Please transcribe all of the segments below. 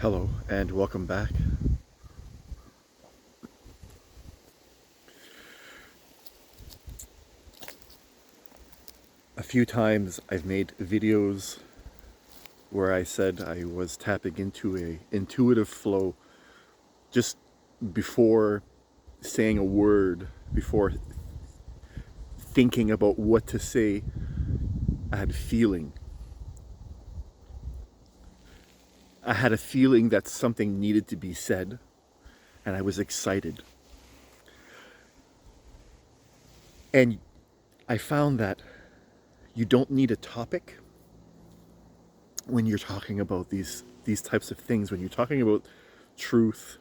Hello and welcome back. A few times I've made videos where I said I was tapping into a intuitive flow just before saying a word, before thinking about what to say. I had a feeling. I had a feeling that something needed to be said, and I was excited. And I found that you don't need a topic when you're talking about these types of things. When you're talking about truth,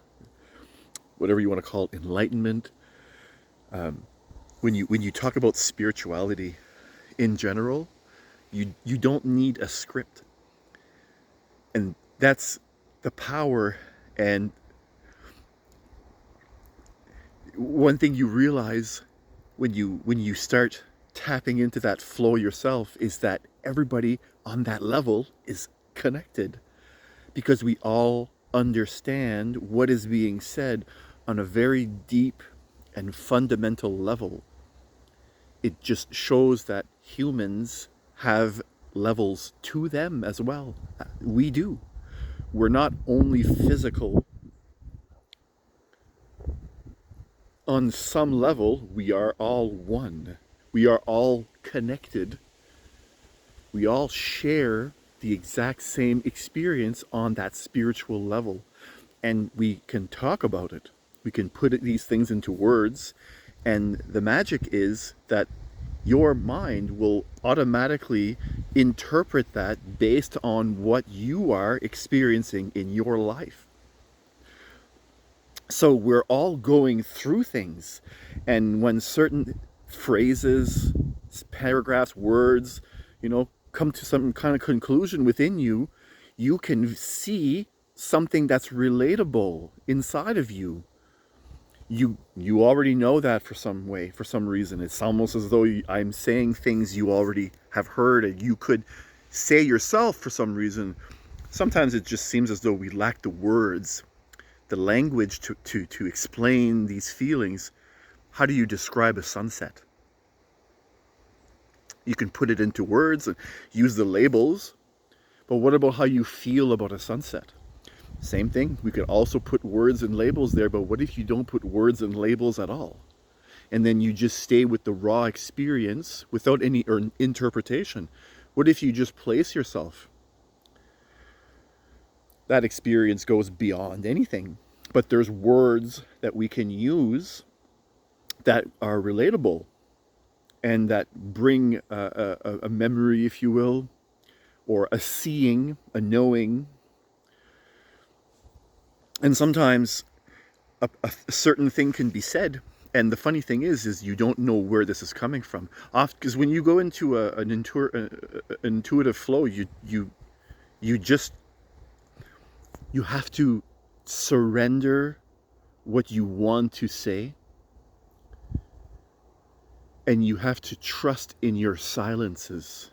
whatever you want to call it, enlightenment, when you talk about spirituality in general, you don't need a script. And that's the power. And one thing you realize when you start tapping into that flow yourself is that everybody on that level is connected, because we all understand what is being said on a very deep and fundamental level. It just shows that humans have levels to them as well. We do. We're not only physical. On some level, we are all one. We are all connected. We all share the exact same experience on that spiritual level. And we can talk about it. We can put these things into words. And the magic is that your mind will automatically interpret that based on what you are experiencing in your life. So we're all going through things. And when certain phrases, paragraphs, words, come to some kind of conclusion within you, you can see something that's relatable inside of you. You already know that for some reason. It's almost as though I'm saying things you already have heard and you could say yourself for some reason. Sometimes it just seems as though we lack the words, the language to explain these feelings. How do you describe a sunset? You can put it into words and use the labels, but what about how you feel about a sunset? Same thing. We could also put words and labels there, but what if you don't put words and labels at all? And then you just stay with the raw experience without any interpretation. What if you just place yourself? That experience goes beyond anything. But there's words that we can use that are relatable and that bring a memory, if you will, or a seeing, a knowing. And sometimes a certain thing can be said, and the funny thing is you don't know where this is coming from. Because when you go into an intuitive flow, you just you have to surrender what you want to say, and you have to trust in your silences.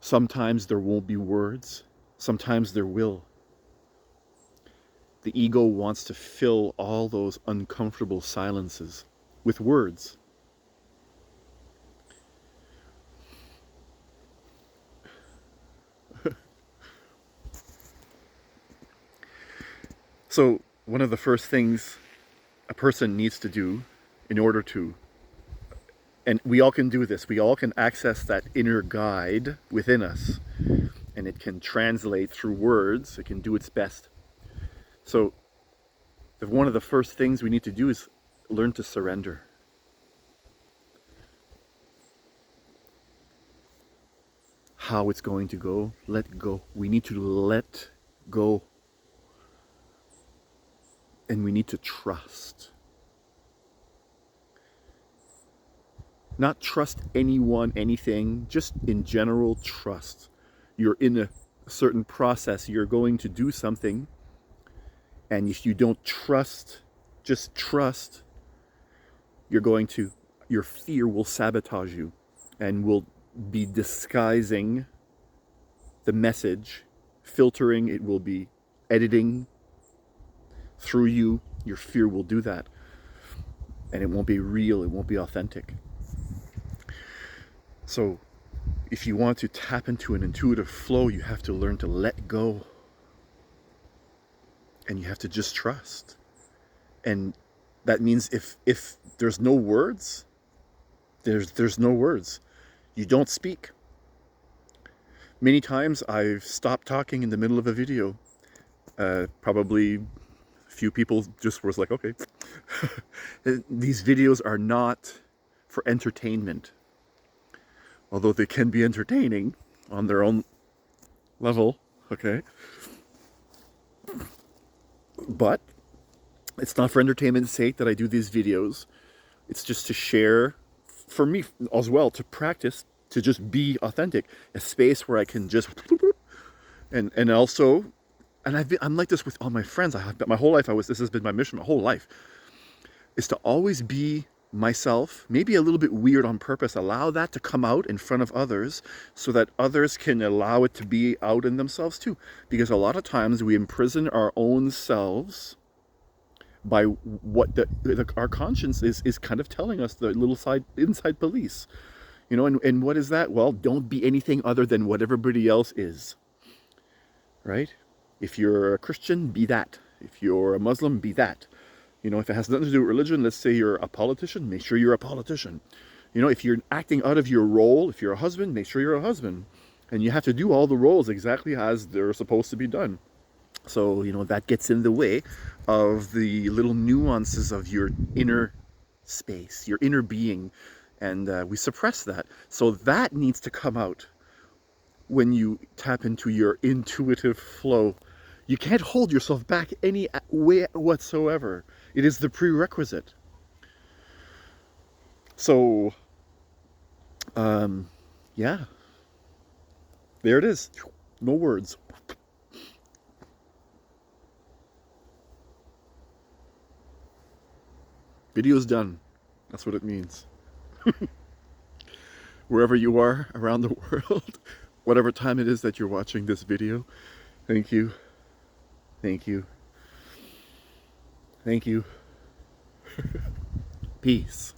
Sometimes there won't be words, sometimes there will. The ego wants to fill all those uncomfortable silences with words. So one of the first things a person needs to do in order to, and we all can do this, we all can access that inner guide within us, and it can translate through words, it can do its best. So one of the first things we need to do is learn to surrender. How it's going to go, let go. We need to let go. And we need to trust. Not trust anyone, anything, just in general trust. You're in a certain process, you're going to do something, and if you don't trust, just trust, your fear will sabotage you and will be disguising the message, filtering, it will be editing through you. Your fear will do that. And it won't be real, it won't be authentic. So if you want to tap into an intuitive flow, you have to learn to let go. And you have to just trust. And that means if there's no words, there's no words. You don't speak. Many times I've stopped talking in the middle of a video. Probably a few people just was like, okay. These videos are not for entertainment. Although they can be entertaining on their own level, okay? But it's not for entertainment's sake that I do these videos. It's just to share, for me as well, to practice, to just be authentic. A space where I can just, and also, and I'm like this with all my friends. My whole life, this has been my mission my whole life, is to always be myself, maybe a little bit weird on purpose, allow that to come out in front of others so that others can allow it to be out in themselves too. Because a lot of times we imprison our own selves by what our conscience is kind of telling us, the little inside police. You know, and what is that? Well, don't be anything other than what everybody else is. Right? If you're a Christian, be that. If you're a Muslim, be that. You know, if it has nothing to do with religion, let's say you're a politician, make sure you're a politician. You know, if you're acting out of your role, if you're a husband, make sure you're a husband. And you have to do all the roles exactly as they're supposed to be done. So, you know, that gets in the way of the little nuances of your inner space, your inner being. And we suppress that. So that needs to come out when you tap into your intuitive flow. You can't hold yourself back any way whatsoever. It is the prerequisite. So, yeah. There it is. No words. Video's done. That's what it means. Wherever you are around the world, whatever time it is that you're watching this video, thank you. Thank you. Thank you. Peace.